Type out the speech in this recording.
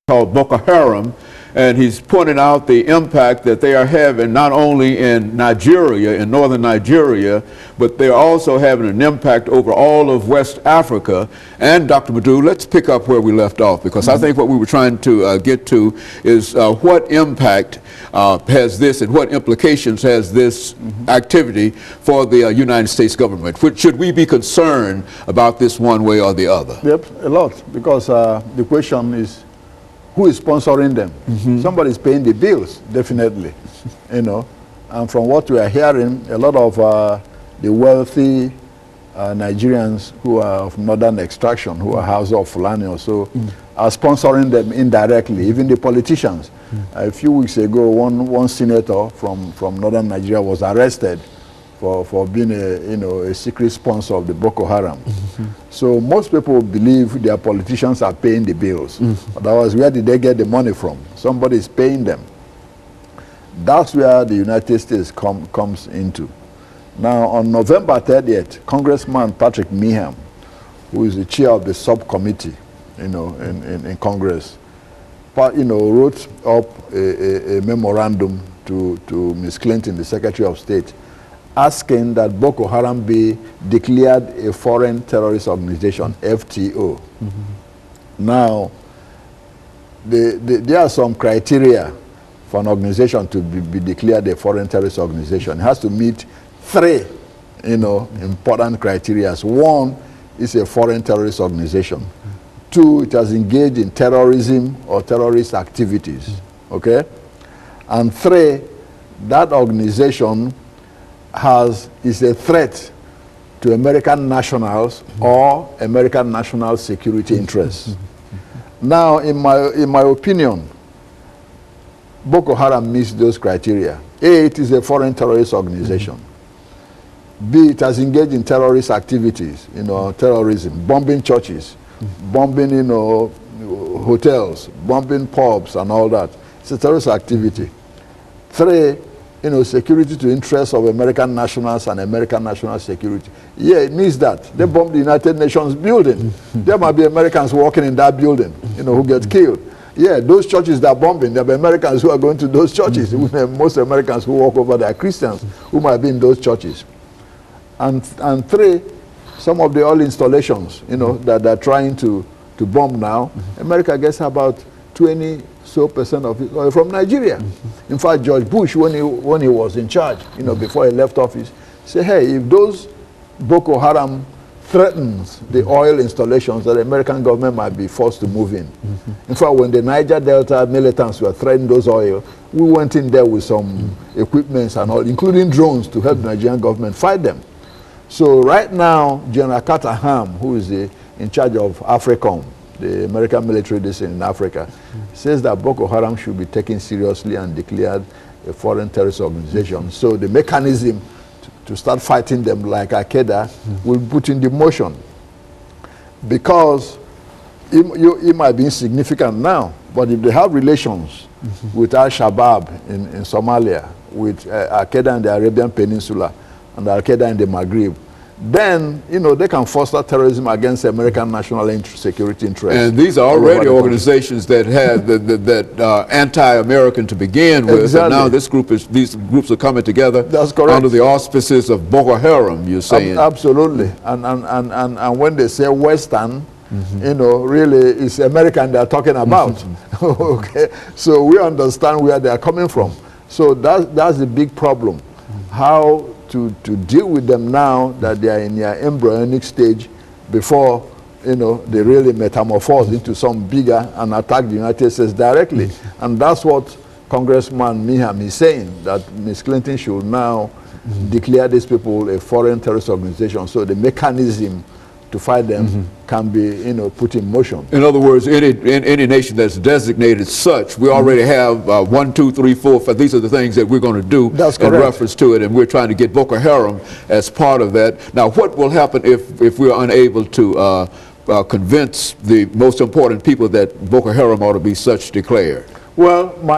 called Boko Haram, and he's pointing out the impact that they are having not only in Nigeria, in northern Nigeria, but they're also having an impact over all of West Africa. And Dr. LMadu, let's pick up where we left off, because I think what we were trying to get to is what impact has this and what implications has this activity for the United States government? Should we be concerned about this one way or the other? Yep, a lot, because the question is, who is sponsoring them? Somebody's paying the bills, definitely, you know. And from what we are hearing, a lot of the wealthy Nigerians who are of northern extraction, who are House of Fulani or so, are sponsoring them indirectly, even the politicians. A few weeks ago, one senator from northern Nigeria was arrested for being a secret sponsor of the Boko Haram. So most people believe their politicians are paying the bills. Otherwise, where did they get the money from? Somebody is paying them. That's where the United States comes into. Now, on November 30th, Congressman Patrick Meehan, who is the chair of the subcommittee, in Congress, wrote up a memorandum to Ms. Clinton, the Secretary of State, asking that Boko Haram be declared a foreign terrorist organization, FTO. Now, there are some criteria for an organization to be declared a foreign terrorist organization. It has to meet three, important criteria. One, is a foreign terrorist organization. Two, it has engaged in terrorism or terrorist activities, okay? And three, that organization is a threat to American nationals or American national security interests. Now, in my opinion, Boko Haram meets those criteria. A, it is a foreign terrorist organization. B, it has engaged in terrorist activities, terrorism, bombing churches, bombing, hotels, bombing pubs and all that. It's a terrorist activity. Three, security to interests of American nationals and American national security. Yeah, it means that. They bombed the United Nations building. There might be Americans working in that building, who get killed. Yeah, those churches that are bombing, there will be Americans who are going to those churches. Most Americans who walk over there are Christians who might be in those churches. And three, some of the oil installations, that they're trying to bomb now, America gets about 20% of it oil from Nigeria. In fact, George Bush, when he was in charge, before he left office, said, hey, if those Boko Haram threatens the oil installations, that the American government might be forced to move in. In fact, when the Niger Delta militants were threatening those oil, we went in there with some equipment and all, including drones, to help the Nigerian government fight them. So right now, General Carter Ham, who is in charge of AFRICOM, the American military base in Africa, says that Boko Haram should be taken seriously and declared a foreign terrorist organization. So the mechanism to start fighting them like Qaeda will be put into motion. Because it might be insignificant now, but if they have relations with Al-Shabaab in Somalia, with Qaeda in the Arabian Peninsula, and Al-Qaeda in the Maghreb, then, they can foster terrorism against American national security interests. And these are already organizations that have that anti-American to begin with. Exactly. And now these groups are coming together. That's correct. Under the auspices of Boko Haram, you're saying. Absolutely. And when they say Western, really it's American they're talking about. Okay. So we understand where they are coming from. So that's the big problem. How to deal with them now that they are in their embryonic stage before they really metamorphose into some bigger and attack the United States directly. And that's what Congressman Meehan is saying, that Ms. Clinton should now declare these people a foreign terrorist organization, so the mechanism to fight them can be put in motion. In other words, any nation that's designated such, we already have 1, 2, 3, 4, 5. These are the things that we're going to do in reference to it, and we're trying to get Boko Haram as part of that. Now, what will happen if we're unable to convince the most important people that Boko Haram ought to be such declared? Well,